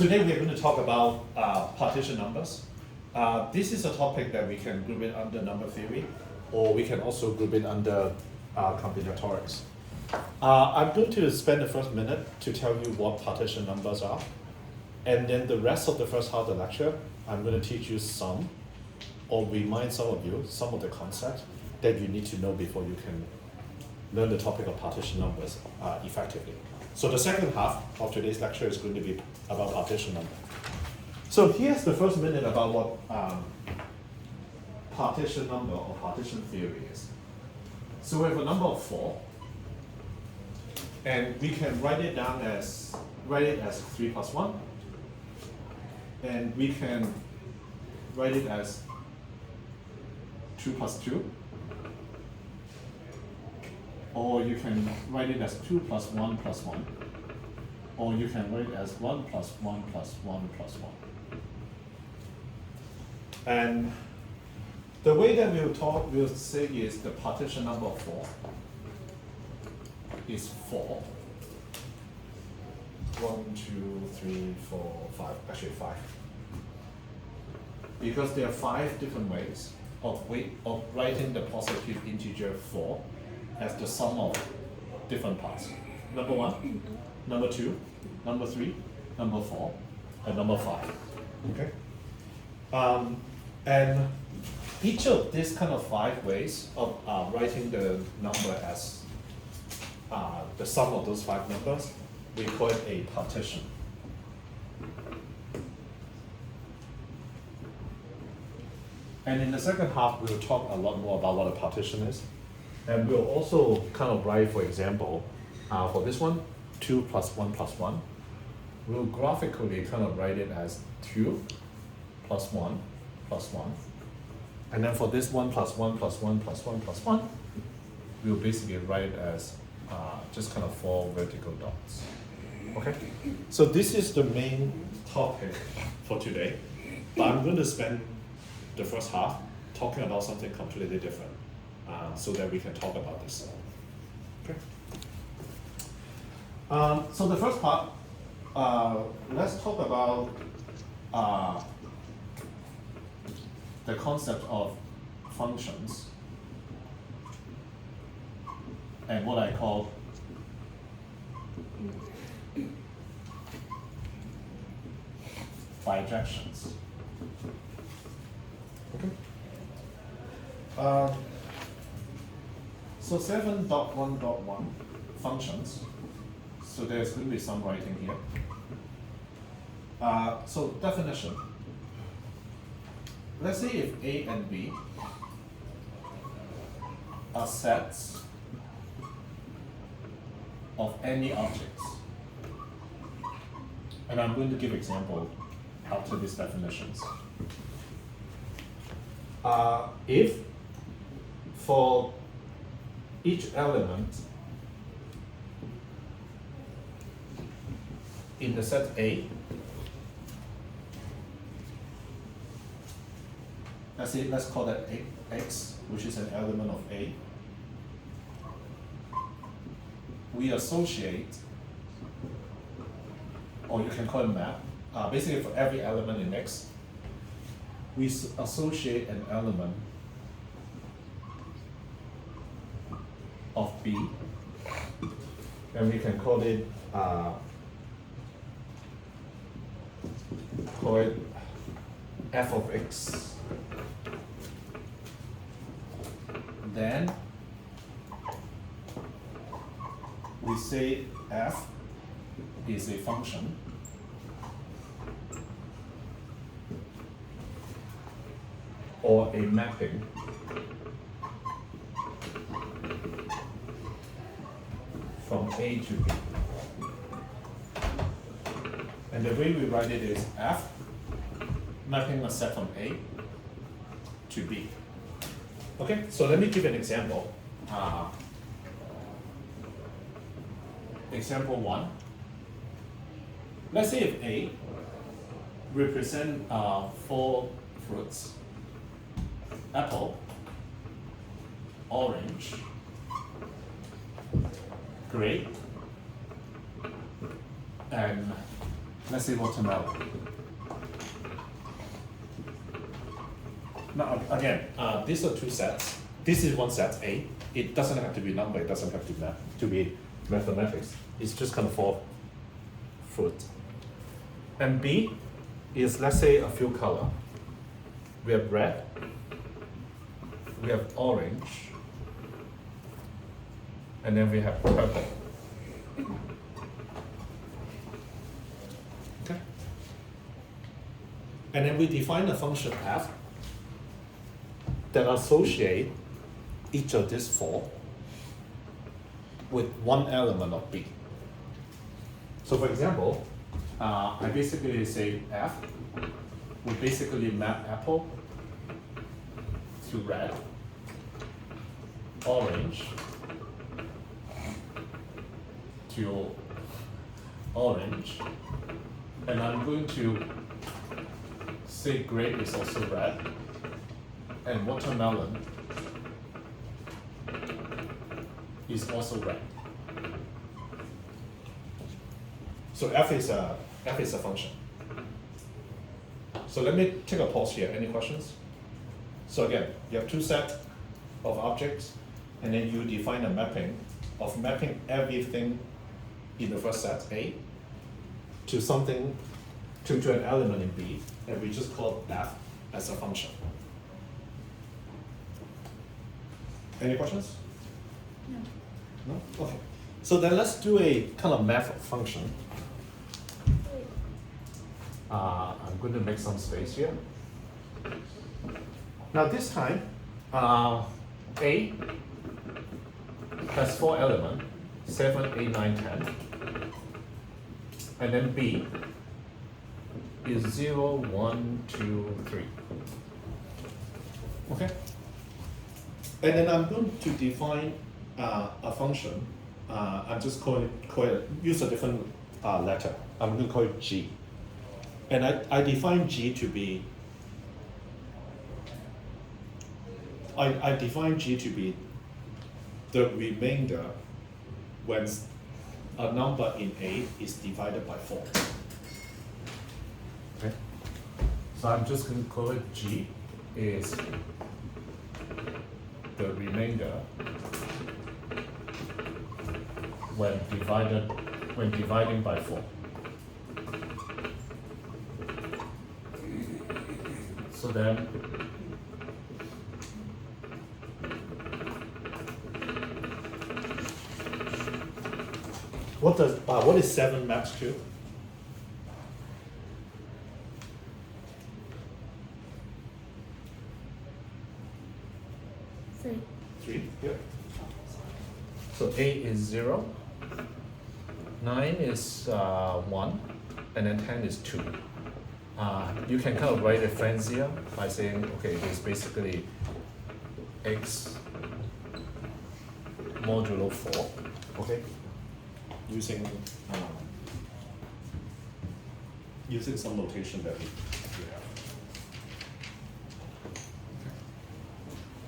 Today we are going to talk about partition numbers. This is a topic that we can group it under number theory, or we can also group it under combinatorics. I'm going to spend the first minute to tell you what partition numbers are, and then the rest of the first half of the lecture, I'm going to teach you some, or remind some of you, some of the concepts that you need to know before you can learn the topic of partition numbers effectively. So the second half of today's lecture is going to be about partition number. So here's the first minute about what partition number or partition theory is. So we have a number of 4, and we can write it as 3 plus 1, and we can write it as 2 plus 2, or you can write it as 2 plus 1 plus 1, or you can write it as 1 plus 1 plus 1 plus 1. And the way that we'll say is the partition number of 4 is 4. 1, 2, 3, 4, 5, actually 5. Because there are 5 different ways of writing the positive integer 4 as the sum of different parts. Number 1, number 2, number 3, number 4, and number 5. Okay? And each of these kind of 5 ways of writing the number as the sum of those 5 numbers, we call it a partition. And in the second half, we'll talk a lot more about what a partition is. And we'll also kind of write, for example, for this one, 2 plus 1 plus 1. We'll graphically kind of write it as 2 plus 1 plus 1. And then for this 1 plus 1 plus 1 plus 1 plus 1, we'll basically write it as just kind of 4 vertical dots. Okay? So this is the main topic for today. But I'm going to spend the first half talking about something completely different, so that we can talk about this. Okay. So the first part, let's talk about the concept of functions and what I call bijections. Okay. So 7.1.1 functions. So there's going to be some writing here. So definition. Let's say if A and B are sets of any objects. And I'm going to give example after these definitions. If for each element in the set A, let's call that X, which is an element of A, we associate, or you can call it map, basically for every element in X, we associate an element of B, and we can call it f of X. Then we say f is a function or a mapping from A to B. And the way we write it is f mapping a set from A to B. Okay, so let me give an example. Example 1. Let's say if A represent 4 fruits: apple, orange, grape, and let's say watermelon. Now again, these are two sets. This is one set, A. It doesn't have to be number, it doesn't have to be mathematics. It's just kind of for fruit. And B is, let's say, a few color. We have red, we have orange, and then we have purple. Okay. And then we define a function f that associate each of these four with one element of B. So for example, I basically say f would basically map apple to red, orange to orange, and I'm going to say grape is also red, and watermelon is also red. So f is a function. So let me take a pause here. Any questions? So again, you have two sets of objects, and then you define a mapping of mapping everything in the first set, A, to something, to an element in B, and we just call f as a function. Any questions? No? Okay. So then let's do a kind of math function. I'm going to make some space here. Now this time, A has four elements, 7, 8, 9, 10. And then B is 0, 1, 2, 3. Okay? And then I'm going to define a function. I'm just use a different letter. I'm going to call it G. And I define G to be, I define G to be the remainder when a number in A is divided by 4. Okay. So I'm just going to call it G is the remainder when dividing by 4. So then what is 7 maps to? Three, yeah. So 8 is 0, 9 is 1, and then 10 is 2. You can kind of write it fancier by saying, okay, it's basically x modulo 4, okay? Using some notation that we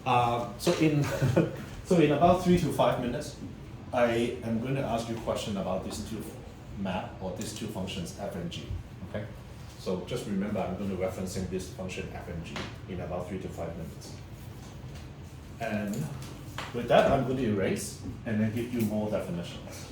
have. So in about 3 to 5 minutes, I am going to ask you a question about these two map or these two functions f and g. Okay. So just remember, I'm going to referencing this function f and g in about 3 to 5 minutes. And with that, I'm going to erase and then give you more definitions.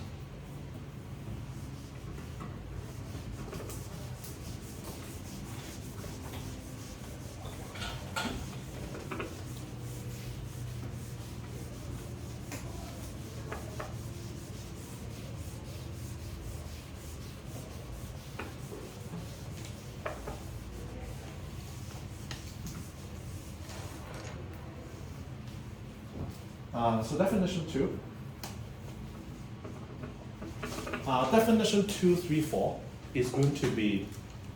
So definition 2. Definition 2, 3, 4 is going to be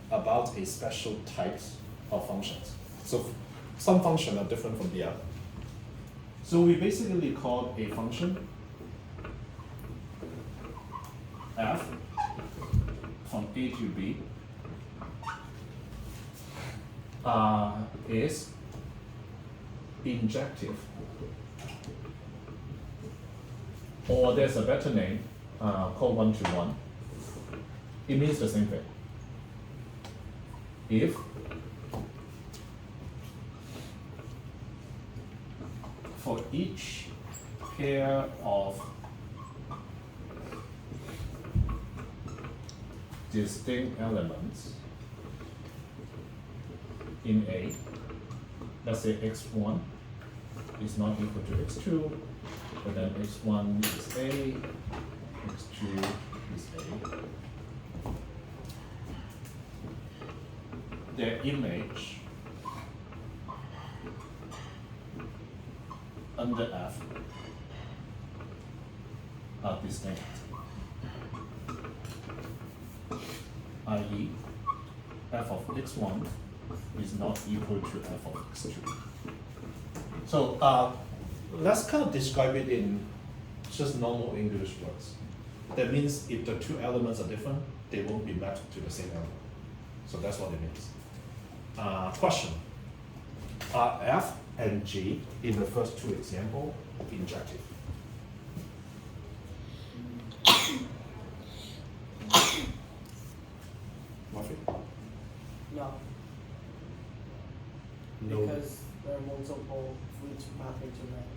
about a special types of functions. So some functions are different from the other. So we basically call a function f from A to B is injective. Or there's a better name called one-to-one. It means the same thing. if for each pair of distinct elements in A, let's say x1 is not equal to x2, but then x1 is A, x2 is A. Their image under F are distinct, i.e. f of x1 is not equal to f of x2. So let's kind of describe it in just normal English words. That means if the two elements are different, they won't be mapped to the same element. So that's what it means. Question. Are F and G in the first two examples injective? Murphy? No. No. Because there are multiple fruits mapping to that.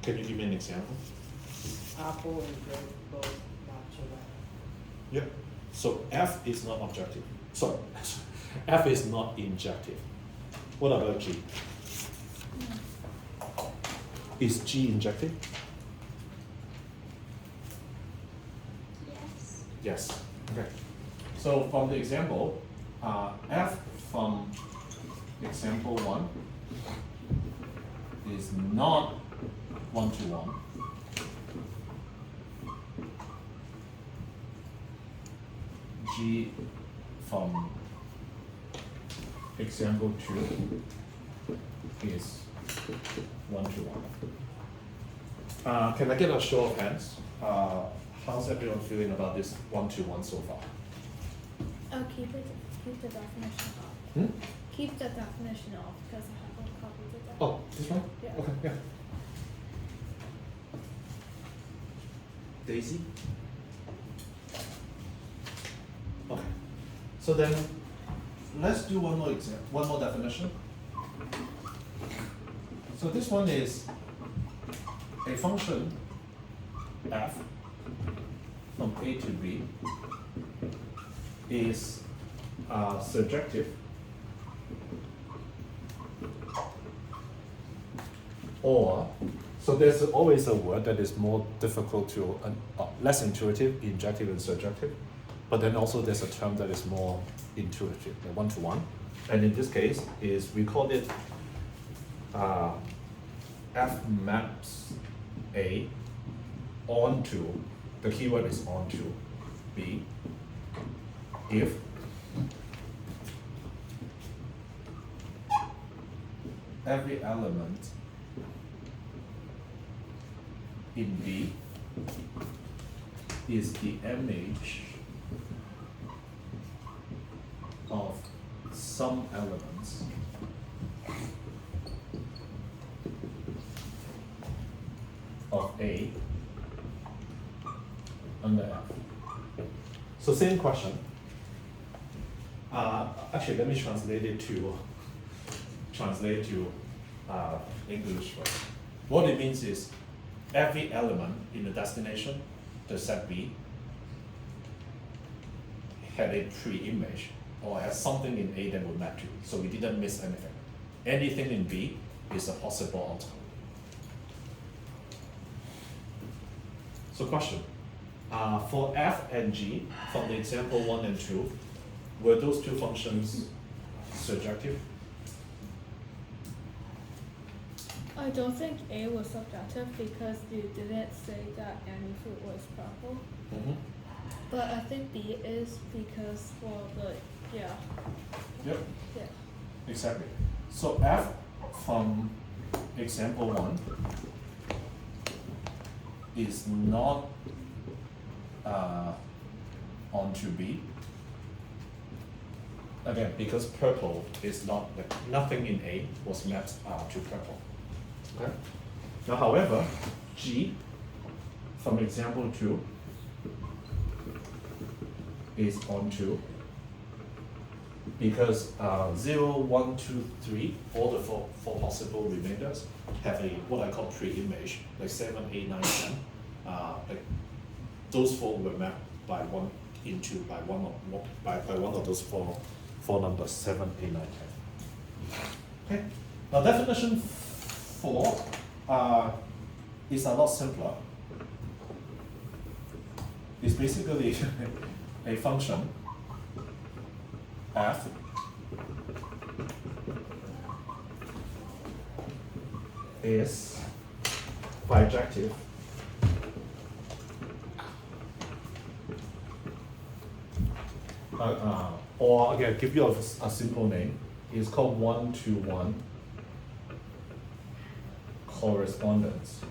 Can you give me an example? Apple and grape both map to that. Yep. So F is not objective. Sorry, F is not injective. What about G? Is G injective? Yes. Yes. Okay. So from the example, F from example 1 is not 1-to-1. G from example 2 is 1-to-1. Can I get a show of hands? How's everyone feeling about this 1-to-1 so far? Oh, keep the definition off. Hmm? Keep the definition off because I haven't copied it. Oh, this one? Yeah. Okay, yeah. Daisy? Okay. So then, let's do one more example, one more definition. So this one is a function f from A to B is surjective or, so there's always a word that is more difficult to, less intuitive, injective and surjective, but then also there's a term that is more intuitive, like 1-to-1. And in this case is, we call it F maps A onto, the keyword is onto B, if every element in B is the image of some elements of A under F. So same question. Actually, let me translate to English first. What it means is every element in the destination, the set B, had a pre-image or has something in A that would map to. So we didn't miss anything. Anything in B is a possible outcome. So question, for F and G, from the example 1 and 2, were those two functions surjective? I don't think A was subjective because you didn't say that any fruit was purple. Mm-hmm. But I think B is because, well, yeah. Yep, Yeah. exactly. So F from example 1 is not onto B. Again, because purple is not, like, nothing in A was mapped to purple. Okay. Now, however, G from example 2 is onto because 0, 1, 2, 3, all the four possible remainders have a what I call pre-image, like 7, 8, 9, 10. Like those four were mapped by one of those four numbers, 7, 8, 9, 10. Okay. Now definition 4 is a lot simpler. It's basically a function f is bijective or again, give you a simple name. It's called one-to-one correspondence.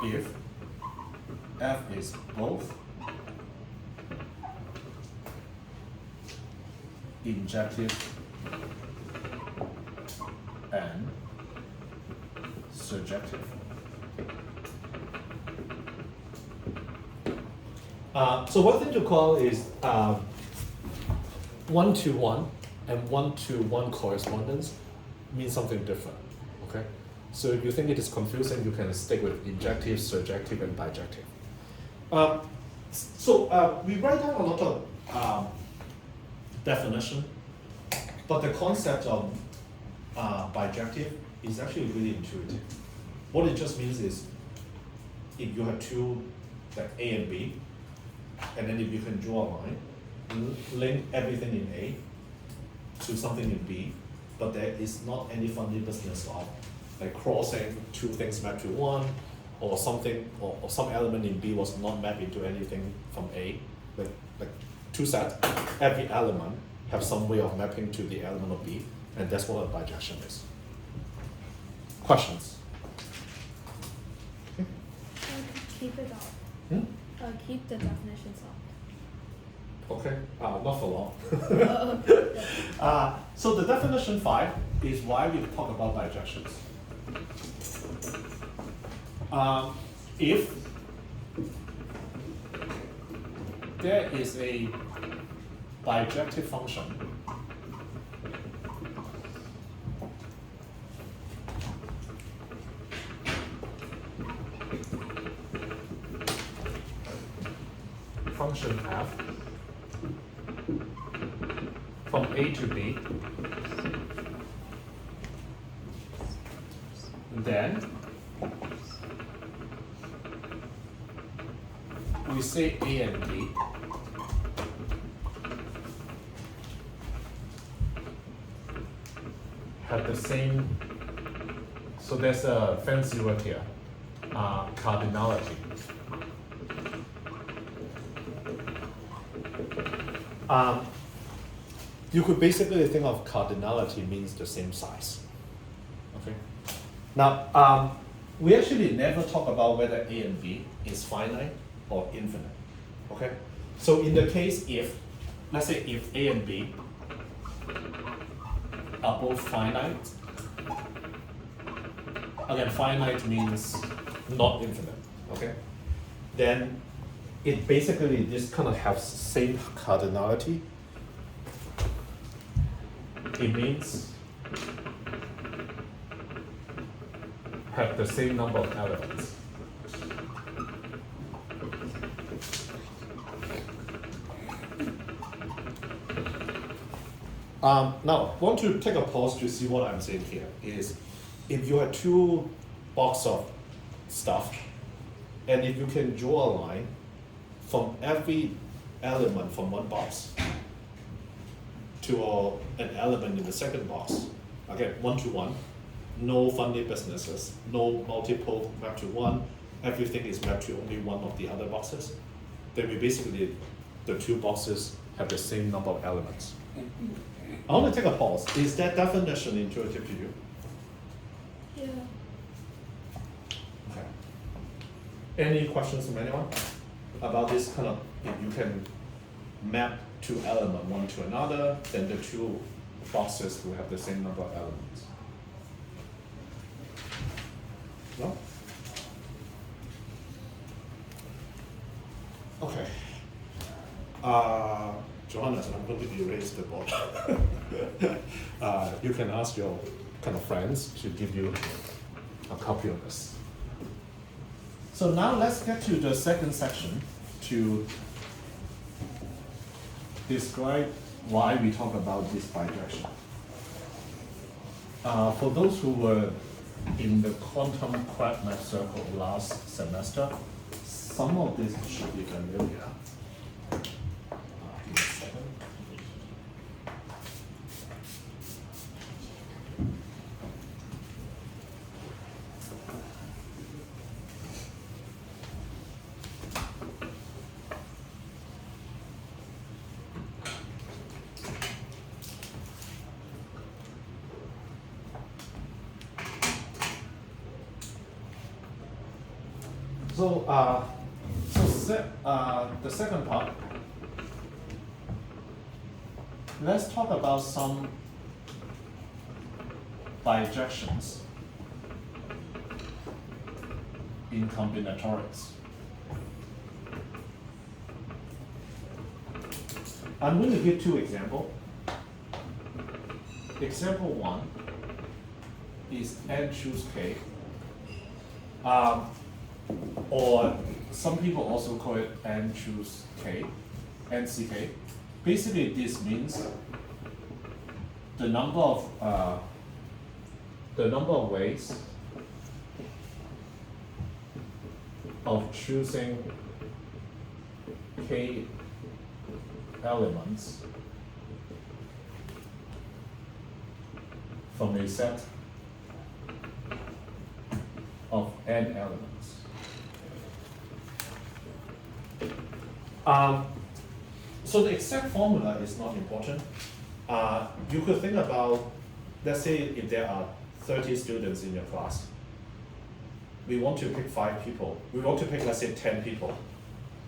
If f is both injective and surjective. So one thing to call is one-to-one and one-to-one correspondence means something different, okay? So if you think it is confusing, you can stick with injective, surjective, and bijective. We write down a lot of definition, but the concept of bijective is actually really intuitive. What it just means is, if you have two, like A and B, and then if you can draw a line, link everything in A to something in B, but there is not any funny business of like crossing two things mapped to one, or something, or some element in B was not mapped into anything from A. Like two sets, every element have some way of mapping to the element of B, and that's what a bijection is. Questions? I could keep it out. Keep the definitions out. Okay, not for long. Oh, So the definition 5 is why we talk about bijections. If there is a bijective function f from A to B, then we say A and B have the same, so there's a fancy word here, cardinality. You could basically think of cardinality means the same size. Okay. Now, we actually never talk about whether A and B is finite or infinite. Okay. So in the case if, let's say if A and B are both finite, again finite means not infinite. Okay. Then it basically this kind of has same cardinality. It means have the same number of elements. Now, want to take a pause to see what I'm saying here is if you have two boxes of stuff, and if you can draw a line from every element from one box to an element in the second box, again, one-to-one, no funny businesses, no multiple mapped to one, everything is mapped to only one of the other boxes, then we basically, the two boxes have the same number of elements. I want to take a pause. Is that definition intuitive to you? yeah. Okay. Any questions from anyone about this kind of, if you can map two elements one to another, then the two boxes will have the same number of elements? No? Okay. Johannes, I'm going to erase the board. You can ask your kind of friends to give you a copy of this. So now let's get to the second section to describe why we talk about this bijection. For those who were in the quantum crab math circle last semester, some of this should be familiar. Give me a second. The second part, let's talk about some bijections in combinatorics. I'm going to give two examples. Example one is n choose k, or some people also call it n choose k, nck. Basically, this means the number of ways of choosing k elements from a set of n elements. So the exact formula is not important. You could think about, let's say if there are 30 students in your class, we want to pick 5 people. We want to pick, let's say, 10 people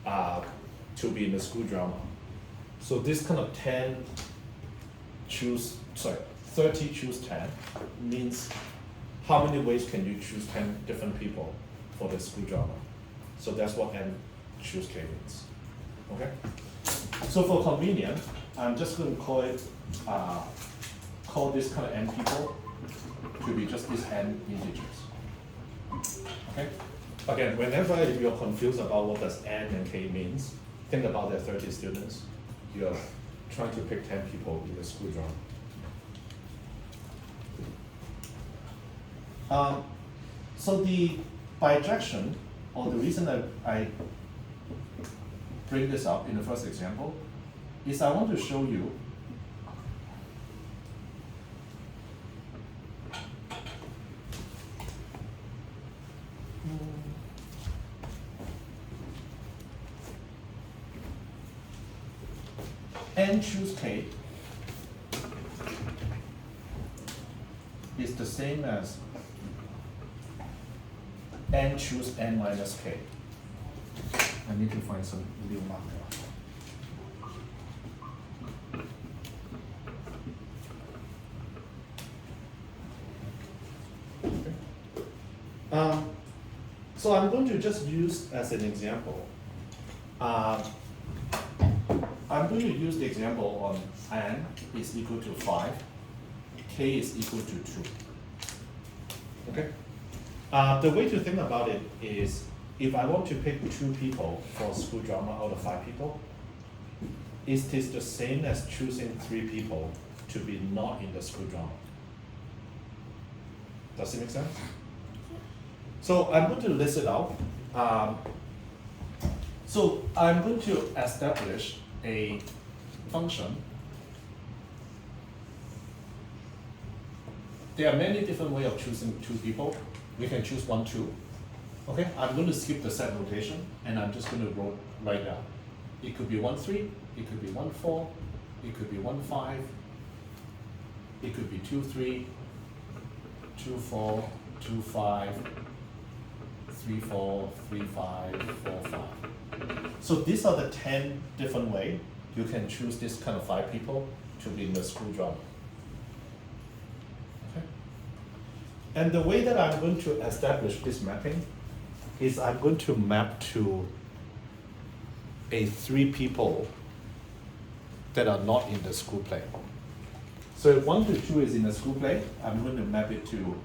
to be in the school drama. So this kind of 30 choose 10 means how many ways can you choose 10 different people for the school drama? So that's what n choose k means. Okay? So for convenience, I'm just going to call it, call this kind of n people to be just these n integers. Okay? Again, whenever you're confused about what does n and k means, think about there are 30 students. You're trying to pick 10 people in the school drama. So the bijection, or the reason that I bring this up in the first example, is I want to show you n choose k is the same as n choose n minus k. I need to find some new marker. Okay. So I'm going to just use as an example. I'm going to use the example on n is equal to 5, k is equal to 2. Okay. The way to think about it is, if I want to pick 2 people for school drama out of 5 people, is this the same as choosing 3 people to be not in the school drama? Does it make sense? So I'm going to list it out. So I'm going to establish a function. There are many different ways of choosing 2 people. We can choose 1, 2. Okay, I'm going to skip the set notation, and I'm just going to write down. It could be 1, 3, it could be 1, 4, it could be 1, 5, it could be 2, 3, 2, 4, 2, 5, 3, 4, 3, 5, 4, 5. So these are the 10 different ways you can choose this kind of 5 people to be in the school drama. Okay? And the way that I'm going to establish this mapping is I'm going to map to three people that are not in the school play. So if 1 to 2 is in the school play, I'm going to map it to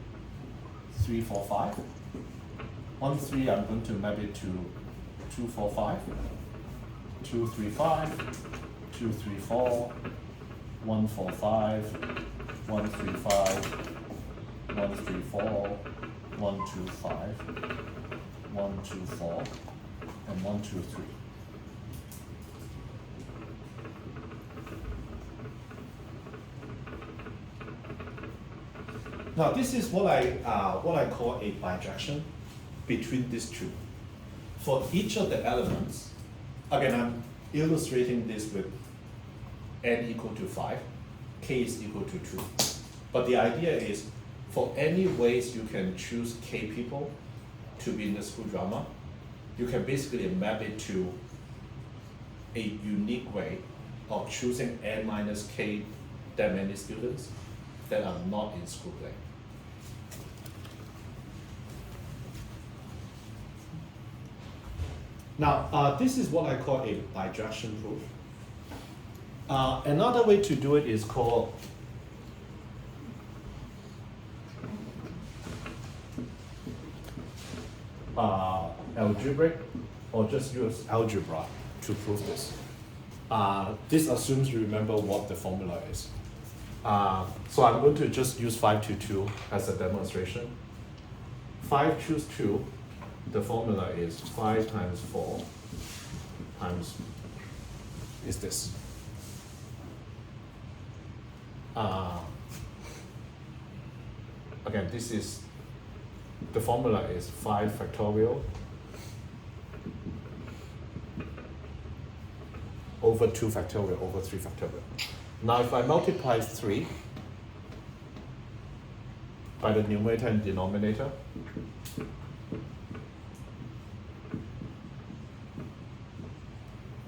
3, 4, 5. 1, 3, I'm going to map it to 2, 4, 5. 2, 3, 5. 2, 3, 4. 1, 4, 5. 1, 3, 5. 1, 3, 4. 1, 2, 5. 1, 2, 4. And 1, 2, 3. Now this is what I call a bijection between these two. For each of the elements, again I'm illustrating this with n equal to 5, k is equal to 2. But the idea is for any ways you can choose k people to be in the school drama, you can basically map it to a unique way of choosing n minus k that many students that are not in school play. Now, this is what I call a bijection proof. Another way to do it is called algebraic, or just use algebra to prove this. This assumes you remember what the formula is. So I'm going to just use 5 to 2 as a demonstration. 5 choose 2, the formula is 5 times 4 times is this. Again, this is, the formula is 5 factorial over 2 factorial over 3 factorial. Now if I multiply 3 by the numerator and denominator,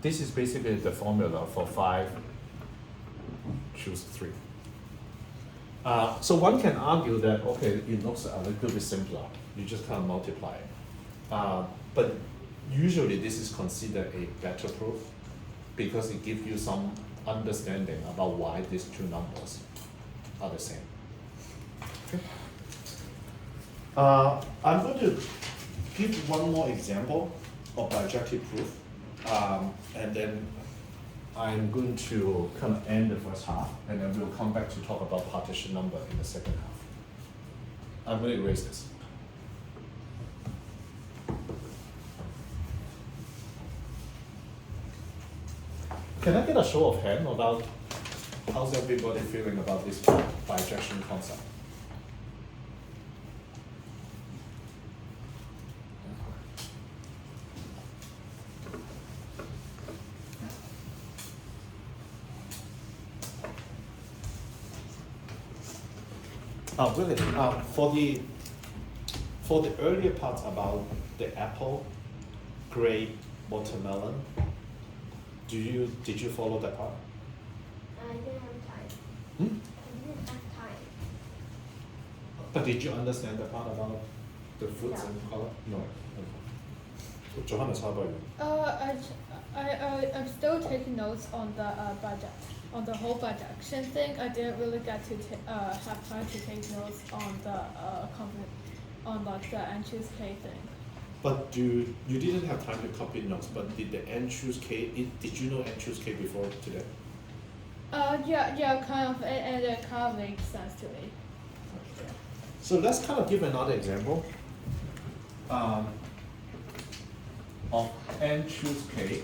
this is basically the formula for 5 choose 3. So one can argue that, okay, it looks a little bit simpler. You just kind of multiply it. But usually this is considered a better proof because it gives you some understanding about why these two numbers are the same. Okay. I'm going to give one more example of bijective proof, and then I'm going to kind of end the first half, and then we'll come back to talk about partition number in the second half. I'm going to erase this. Can I get a show of hand about how's everybody feeling about this bijection concept? Really, for the earlier parts about the apple, grape, watermelon, did you follow that part? I didn't have time. Hmm? I didn't have time. But did you understand the part about the fruits No. and color? No. Okay. Johannes, how about you? I'm still taking notes on the budget, on the whole bijection thing. I didn't really get to have time to take notes on the on like the and choose K thing. But you didn't have time to copy notes, but did the n choose k, did you know n choose k before today? Yeah, kind of, and it kind of makes sense to me. Okay. So let's kind of give another example of n choose k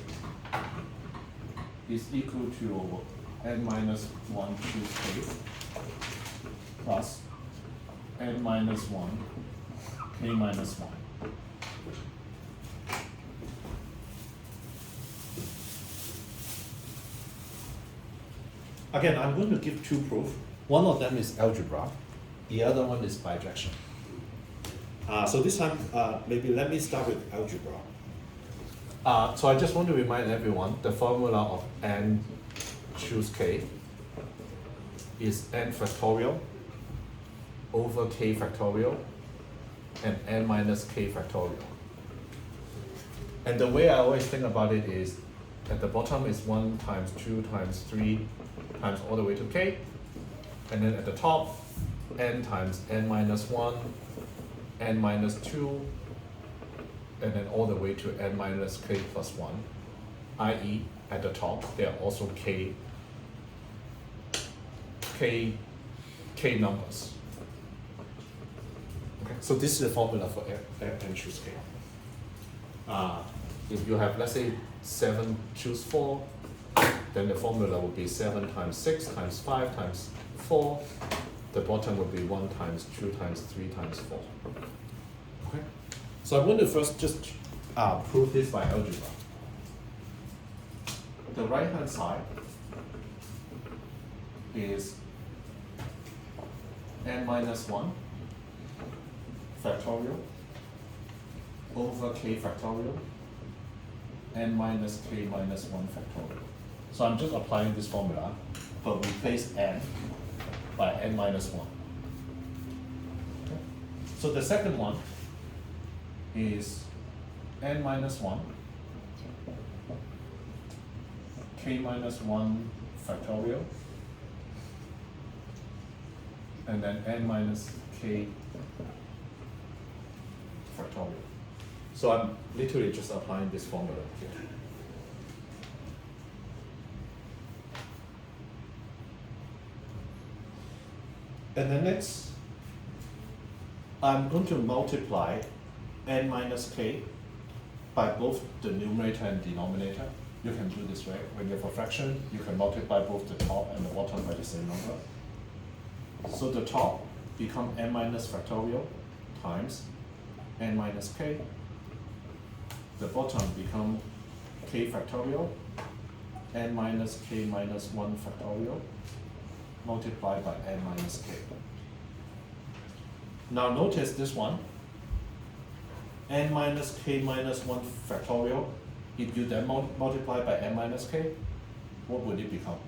is equal to n minus 1 choose k plus n minus 1 k minus 1. Again, I'm going to give two proofs. One of them is algebra, the other one is bijection. So this time, maybe let me start with algebra. So I just want to remind everyone, the formula of n choose k is n factorial over k factorial and n minus k factorial. And the way I always think about it is At the bottom is 1 times 2 times 3 times all the way to k. And then at the top, n times n minus 1, n minus 2, and then all the way to n minus k plus 1, i.e. at the top, there are also k numbers. Okay, so this is the formula for n choose k. If you have, let's say, 7 choose 4, then the formula would be 7 times 6 times 5 times 4. The bottom would be 1 times 2 times 3 times 4. Okay. So I'm going to first just prove this by algebra. The right hand side is n minus 1 factorial over k factorial n minus k minus 1 factorial. So I'm just applying this formula, but replace n by n minus 1. Okay. So the second one is n minus 1 k minus 1 factorial and then n minus k factorial. So I'm literally just applying this formula here. And then next, I'm going to multiply n minus k by both the numerator and denominator. You can do this, right? When you have a fraction, you can multiply both the top and the bottom by the same number. So the top become n minus factorial times n minus k. The bottom become k factorial, n minus k minus 1 factorial, multiplied by n minus k. Now notice this one, n minus k minus 1 factorial. If you then multiply by n minus k, what would it become?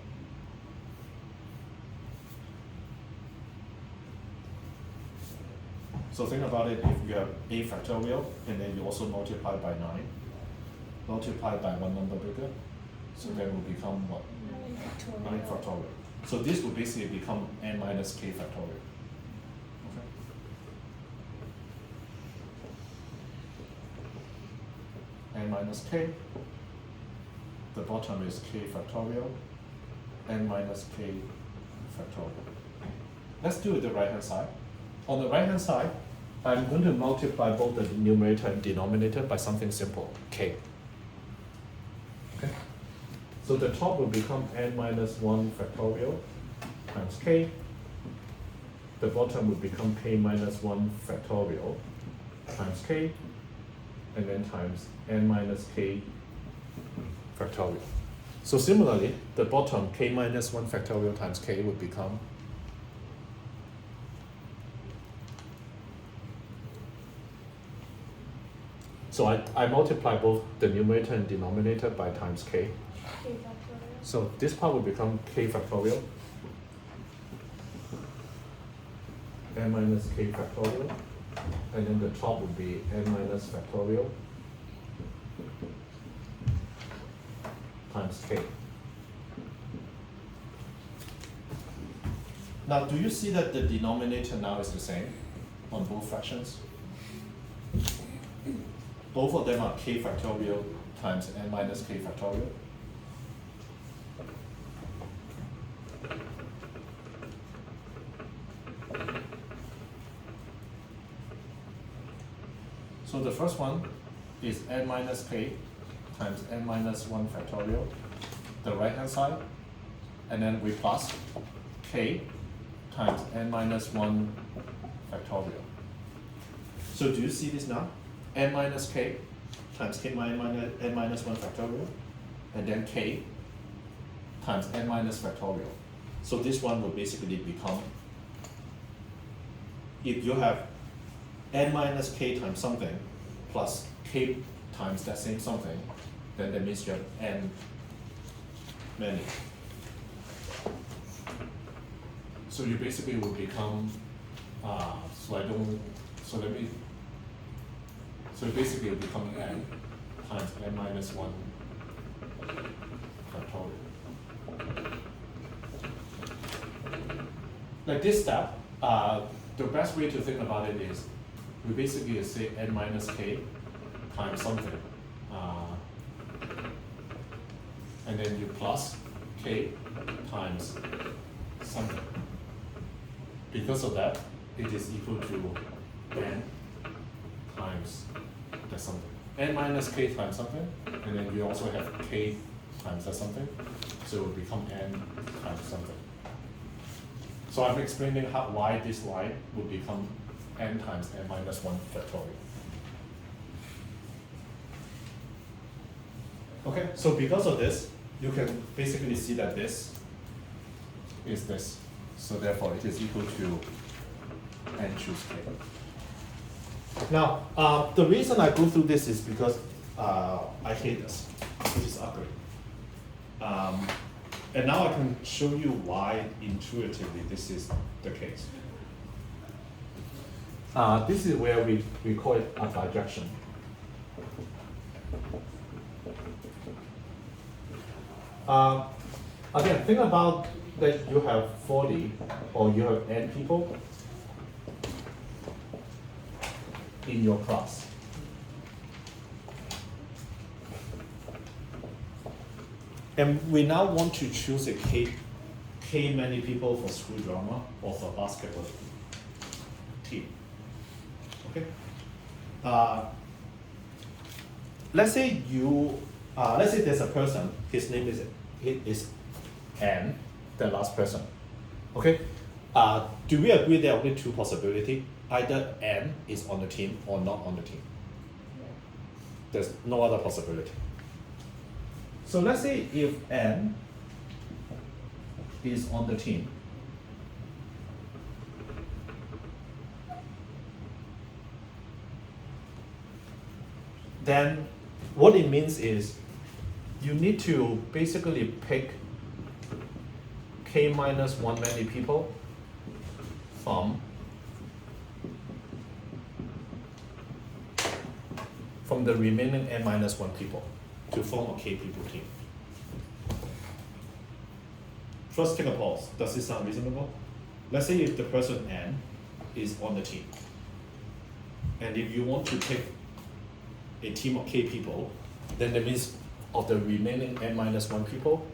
So think about it, if you have a factorial, and then you also multiply by 9, multiply by one number bigger, so then will become what? 9 factorial. So this will basically become n minus k factorial. Okay. N minus k, the bottom is k factorial, n minus k factorial. Let's do it the right hand side. On the right hand side, I'm going to multiply both the numerator and denominator by something simple, k. Okay. So the top will become n minus 1 factorial times k. The bottom will become k minus 1 factorial times k, and then times n minus k factorial. So similarly, the bottom k minus 1 factorial times k would become so I multiply both the numerator and denominator by times k. So this part will become k factorial, n minus k factorial, and then the top would be n minus factorial times k. Now, do you see that the denominator now is the same on both fractions? Both of them are k factorial times n minus k factorial. So the first one is n minus k times n minus 1 factorial, the right hand side, and then we plus k times n minus 1 factorial. So do you see this now? N minus k times k minus n minus 1 factorial, and then k times n minus factorial. So this one will basically become, if you have n minus k times something plus k times that same something, then that means you have n many. So you basically will become, so basically it will become n times n minus 1 factorial. Like this step, the best way to think about it is we basically say n minus k times something. And then you plus k times something. Because of that, it is equal to n times that something. N minus k times something, and then you also have k times that something, so it will become n times something. So I'm explaining why this line would become n times n minus 1 factorial. Okay, so because of this, you can basically see that this is this. So therefore it is equal to n choose k. Now, the reason I go through this is because I hate this. It is ugly. And now I can show you why intuitively this is the case. This is where we call it a bijection. Again, think about that you have 40 or you have n people in your class. And we now want to choose a k many people for school drama or for basketball team. Okay. Let's say there's a person. His name is N, the last person. Okay. Do we agree there are only two possibilities? Either N is on the team or not on the team. There's no other possibility. So let's say if N is on the team, then what it means is you need to basically pick k minus 1 many people from the remaining n minus 1 people to form a k people team. First, take a pause. Does this sound reasonable? Let's say if the person N is on the team, and if you want to pick a team of k people, then that means of the remaining n minus 1 people,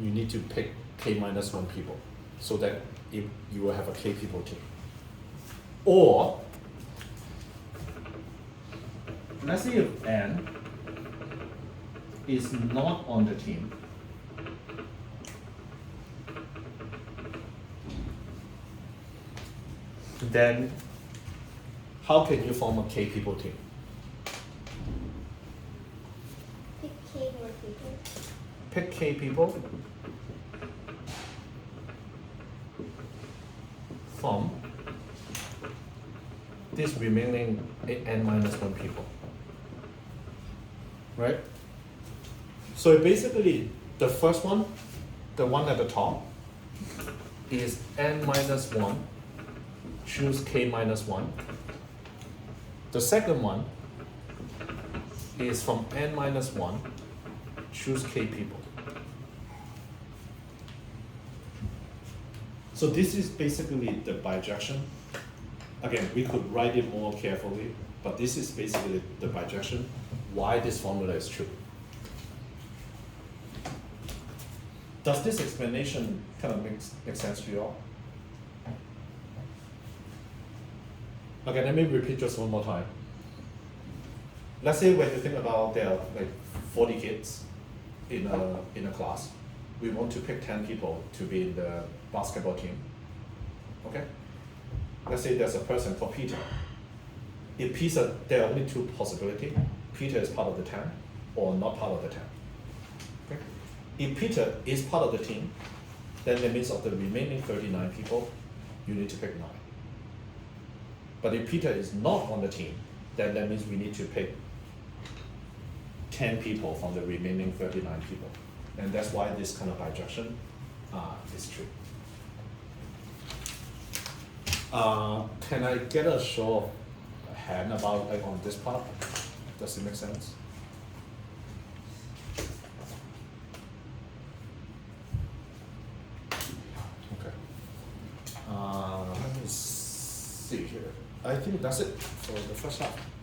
you need to pick k minus 1 people, so that you will have a k people team. Or let's say if N is not on the team, then how can you form a k people team? Pick K more people. Pick k people from this remaining n minus 1 people. Right? So basically, the first one, the one at the top, is n minus 1, choose k minus 1. The second one is from n minus 1, choose k people. So this is basically the bijection. Again, we could write it more carefully, but this is basically the bijection, why this formula is true. Does this explanation kind of make sense to you all? Okay, let me repeat just one more time. Let's say when you think about there are like 40 kids in a class, we want to pick 10 people to be in the basketball team. Okay? Let's say there's a person called Peter. If Peter, there are only two possibilities. Peter is part of the 10 or not part of the 10. Okay? If Peter is part of the team, then that means of the remaining 39 people, you need to pick 9. But if Peter is not on the team, then that means we need to pick 10 people from the remaining 39 people. And that's why this kind of bijection is true. Can I get a show of hand about like on this part? Does it make sense? see here. I think that's it for the first half.